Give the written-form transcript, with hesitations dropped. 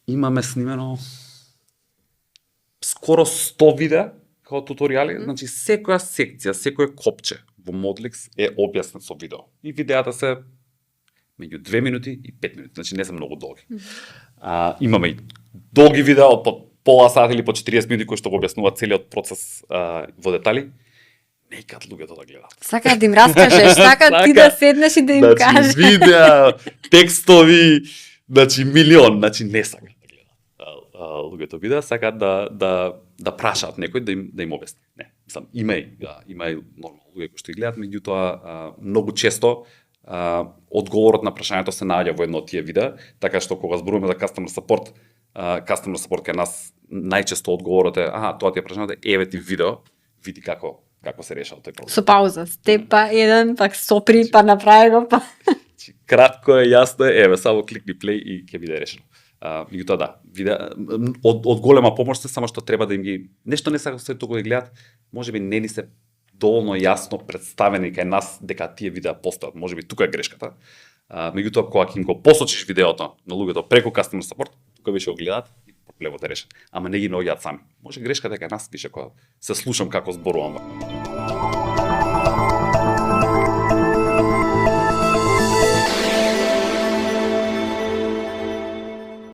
Имаме снимено скоро 100 видеа како туторијали, значи секоја секција, секој копче во Modlix е објаснет со видео. И видеата се меѓу 2 минути и 5 минути, значи не се многу долги. Имаме и долги видеа по пола сат или по 40 минути кои што го објаснуваат целиот процес во детали. Не икат луѓето да гледаат. Сака да им раскажеш, сака ти да седнеш и да им кажеш. Значи видеа, текстови, значи милион, значи не сакат да гледаат. Луѓето видеа сакаат да прашаат некој да им објасни. Не, мислам, има и нормално луѓе кои што ги гледаат, меѓутоа многу често одговорот на прашањето се наоѓа во едно од тие видеа, така што кога зборуваме за customer support кај нас најчесто одговорот е тоа ти е прашањето, еве ти видео, види како се решава тој проблем. Со пауза, степа еден, пак сопри, па направи го, па. Кратко е, јасно е, еве само кликни плей и ќе биде решено. Меѓутоа да, од голема помош се, само што треба да им ги нешто не сакаат се туку да гледаат, можеби не ни се доволно јасно представени кај нас дека тие видеа постојат, можеби тука е грешката. Меѓутоа кога ќе им го посочиш видеото на луѓето преку customer support, тука више го гледаат и проблемот е решен. Ама не ги наоѓаат сами. Може грешката е кај нас, више кога се слушам како зборувам.